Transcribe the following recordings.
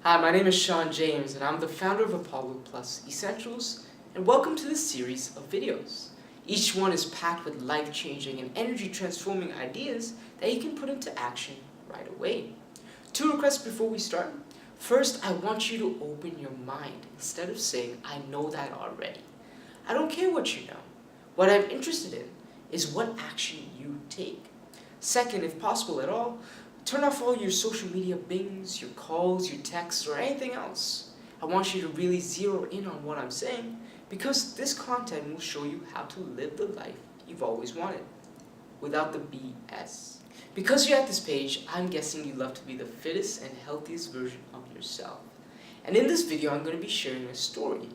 Hi, my name is Sean James, and I'm the founder of Apollo Plus Essentials, and welcome to this series of videos. Each one is packed with life-changing and energy-transforming ideas that you can put into action right away. Two requests before we start. First, I want you to open your mind instead of saying, I know that already. I don't care what you know. What I'm interested in is what action you take. Second, if possible at all, turn off all your social media bings, your calls, your texts, or anything else. I want you to really zero in on what I'm saying because this content will show you how to live the life you've always wanted without the BS. Because you're at this page, I'm guessing you love to be the fittest and healthiest version of yourself. And in this video, I'm going to be sharing a story.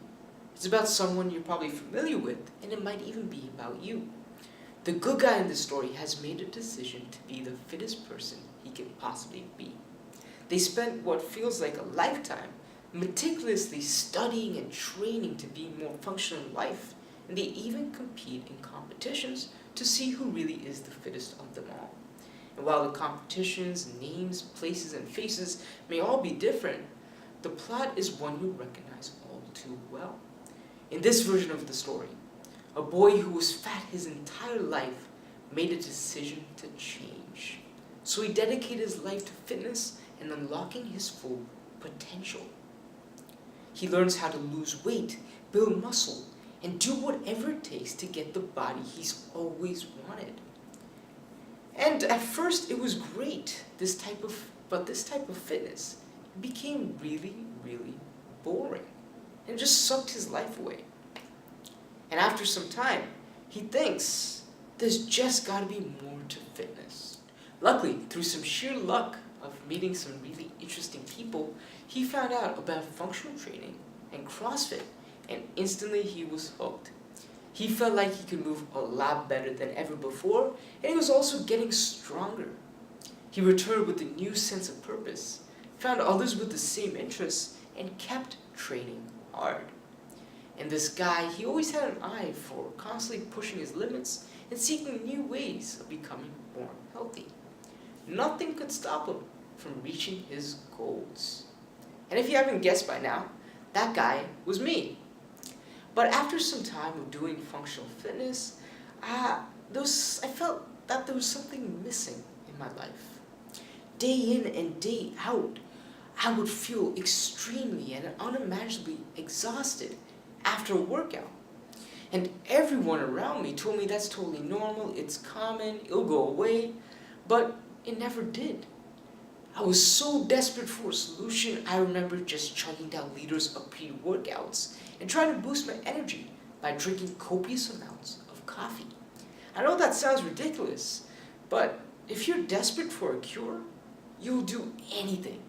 It's about someone you're probably familiar with, and it might even be about you. The good guy in this story has made a decision to be the fittest person he can possibly be. They spent what feels like a lifetime meticulously studying and training to be more functional in life, and they even compete in competitions to see who really is the fittest of them all. And while the competitions, names, places, and faces may all be different, the plot is one you recognize all too well. In this version of the story, a boy who was fat his entire life made a decision to change. So he dedicated his life to fitness and unlocking his full potential. He learns how to lose weight, build muscle, and do whatever it takes to get the body he's always wanted. And at first it was great, but this type of fitness became really, really boring and just sucked his life away. And after some time, he thinks there's just gotta be more to fitness. Luckily, through some sheer luck of meeting some really interesting people, he found out about functional training and CrossFit, and instantly he was hooked. He felt like he could move a lot better than ever before, and he was also getting stronger. He returned with a new sense of purpose, found others with the same interests, and kept training hard. And this guy, he always had an eye for constantly pushing his limits and seeking new ways of becoming more healthy. Nothing could stop him from reaching his goals. And if you haven't guessed by now, that guy was me. But after some time of doing functional fitness, I felt that there was something missing in my life. Day in and day out, I would feel extremely and unimaginably exhausted after a workout. And everyone around me told me that's totally normal, it's common, it'll go away, but it never did. I was so desperate for a solution, I remember just chugging down liters of pre-workouts and trying to boost my energy by drinking copious amounts of coffee. I know that sounds ridiculous, but if you're desperate for a cure, you'll do anything.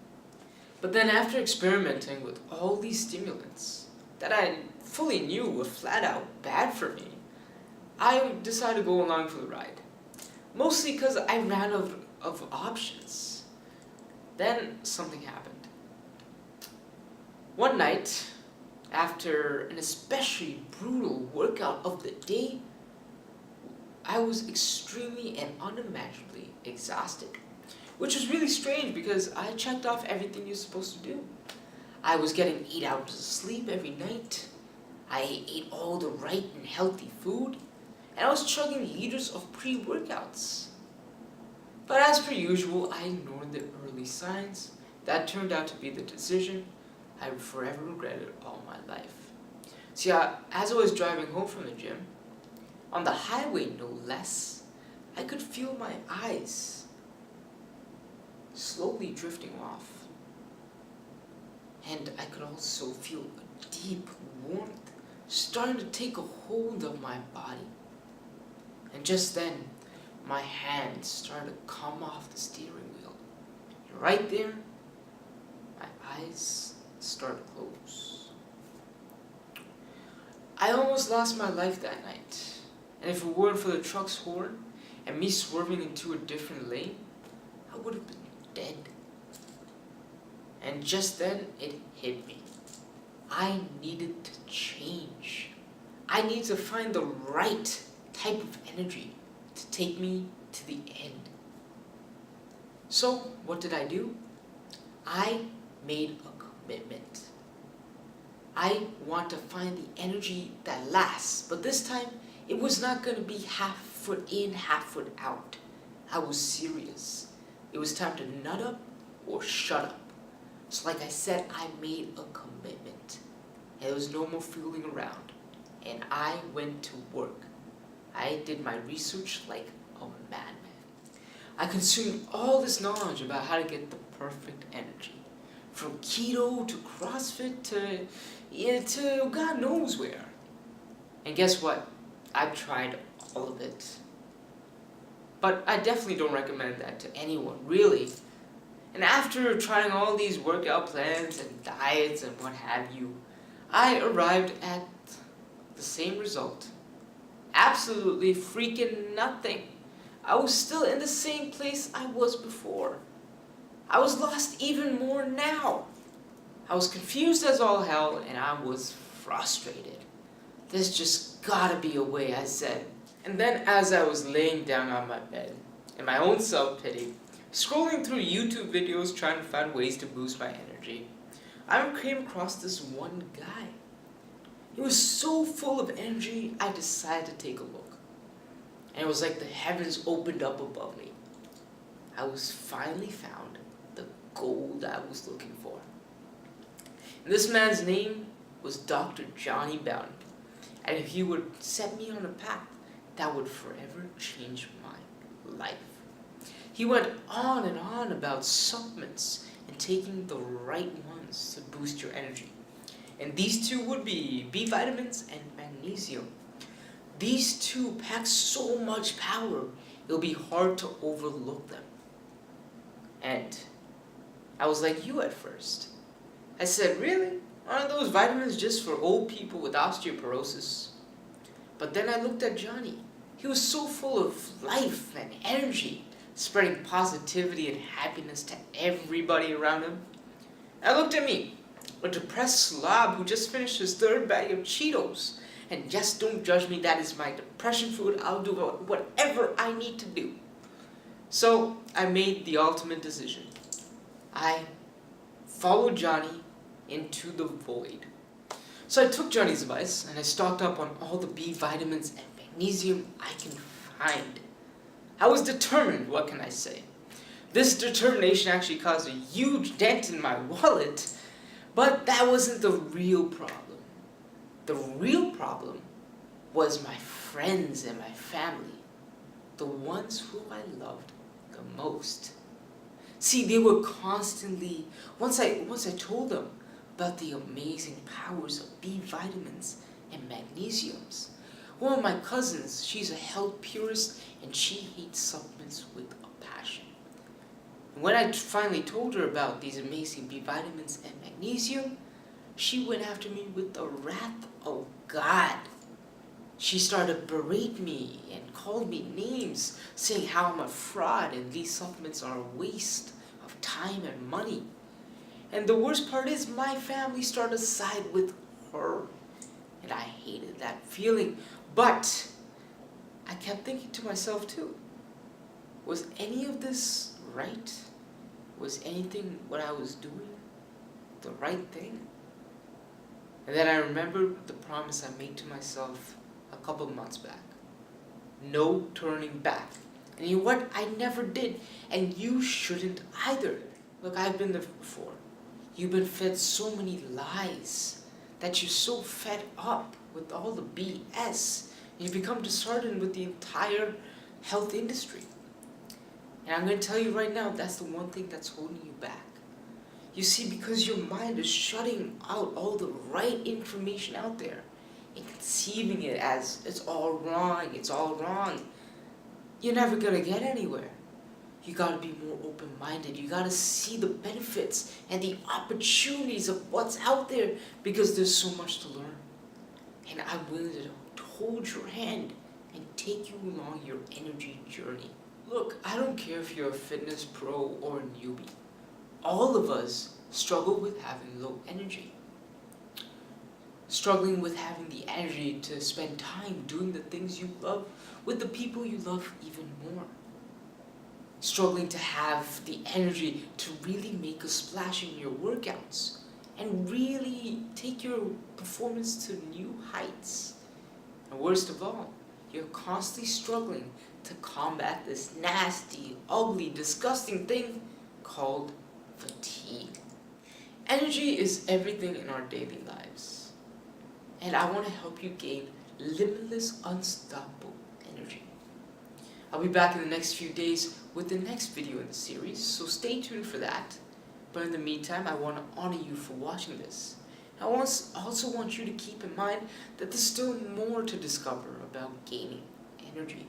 But then after experimenting with all these stimulants that I fully knew were flat out bad for me, I decided to go along for the ride. Mostly because I ran out of options. Then something happened. One night, after an especially brutal workout of the day, I was extremely and unimaginably exhausted. Which was really strange because I checked off everything you're supposed to do. I was getting 8 hours of sleep every night. I ate all the right and healthy food. And I was chugging liters of pre-workouts. But as per usual, I ignored the early signs. That turned out to be the decision I forever regretted all my life. See, as I was driving home from the gym, on the highway no less, I could feel my eyes slowly drifting off. And I could also feel a deep warmth starting to take a hold of my body. And just then, my hands started to come off the steering wheel. And right there, my eyes started to close. I almost lost my life that night. And if it weren't for the truck's horn and me swerving into a different lane, I would have been dead. And just then, it hit me. I needed to change. I needed to find the right type of energy to take me to the end. So, what did I do? I made a commitment. I want to find the energy that lasts, but this time it was not going to be half foot in, half foot out. I was serious. It was time to nut up or shut up. So like I said, I made a commitment. And there was no more fooling around. And I went to work. I did my research like a madman. I consumed all this knowledge about how to get the perfect energy. From keto to CrossFit to God knows where. And guess what? I've tried all of it. But I definitely don't recommend that to anyone, really. And after trying all these workout plans and diets and what have you, I arrived at the same result. Absolutely freaking nothing. I was still in the same place I was before. I was lost even more now. I was confused as all hell and I was frustrated. There's just gotta be a way, I said. And then as I was laying down on my bed, in my own self-pity, scrolling through YouTube videos trying to find ways to boost my energy, I came across this one guy. He was so full of energy, I decided to take a look. And it was like the heavens opened up above me. I was finally found the gold I was looking for. And this man's name was Dr. Johnny Bowden. And he would set me on a path that would forever change my life. He went on and on about supplements and taking the right ones to boost your energy. And these two would be B vitamins and magnesium. These two pack so much power, it'll be hard to overlook them. And I was like you at first. I said, really? Aren't those vitamins just for old people with osteoporosis? But then I looked at Johnny. He was so full of life and energy, spreading positivity and happiness to everybody around him. I looked at me, a depressed slob who just finished his third bag of Cheetos. And just don't judge me, that is my depression food. I'll do whatever I need to do. So I made the ultimate decision. I followed Johnny into the void. So I took Johnny's advice and I stocked up on all the B vitamins and magnesium I can find. I was determined, what can I say? This determination actually caused a huge dent in my wallet, but that wasn't the real problem. The real problem was my friends and my family, the ones who I loved the most. See, they were constantly, once I told them about the amazing powers of B vitamins and magnesiums. One of my cousins, she's a health purist and she hates supplements with a passion. And when I finally told her about these amazing B vitamins and magnesium, she went after me with the wrath of God. She started to berate me and called me names, saying how I'm a fraud and these supplements are a waste of time and money. And the worst part is my family started to side with her. And I hated that feeling. But I kept thinking to myself too, was any of this right? Was anything what I was doing the right thing? And then I remembered the promise I made to myself a couple months back. No turning back. And you know what? I never did. And you shouldn't either. Look, I've been there before. You've been fed so many lies that you're so fed up with all the BS. You become disheartened with the entire health industry. And I'm going to tell you right now, that's the one thing that's holding you back. You see, because your mind is shutting out all the right information out there and conceiving it as it's all wrong, you're never going to get anywhere. You got to be more open-minded. You got to see the benefits and the opportunities of what's out there because there's so much to learn. And I'm willing to hold your hand and take you along your energy journey. Look, I don't care if you're a fitness pro or a newbie. All of us struggle with having low energy. Struggling with having the energy to spend time doing the things you love with the people you love even more. Struggling to have the energy to really make a splash in your workouts and really take your performance to new heights. And worst of all, you're constantly struggling to combat this nasty, ugly, disgusting thing called fatigue. Energy is everything in our daily lives, and I want to help you gain limitless, unstoppable energy. I'll be back in the next few days with the next video in the series, so stay tuned for that. But in the meantime, I want to honor you for watching this. I also want you to keep in mind that there's still more to discover about gaining energy.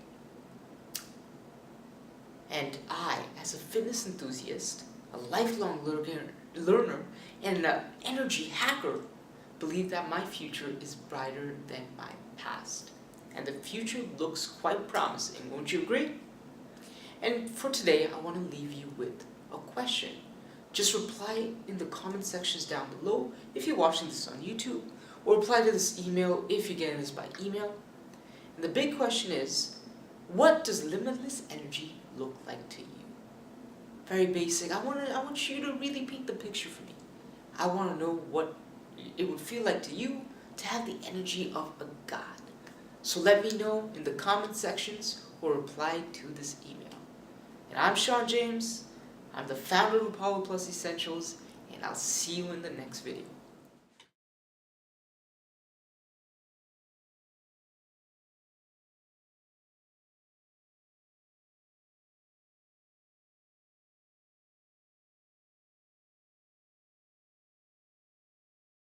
And I, as a fitness enthusiast, a lifelong learner, and an energy hacker, believe that my future is brighter than my past. And the future looks quite promising, won't you agree? And for today, I want to leave you with a question. Just reply in the comment sections down below if you're watching this on YouTube, or reply to this email if you're getting this by email. And the big question is, what does limitless energy look like to you? Very basic. I want you to really paint the picture for me. I want to know what it would feel like to you to have the energy of a god. So let me know in the comment sections or reply to this email. And I'm Sean James. I'm the founder of Apollo Plus Essentials, and I'll see you in the next video.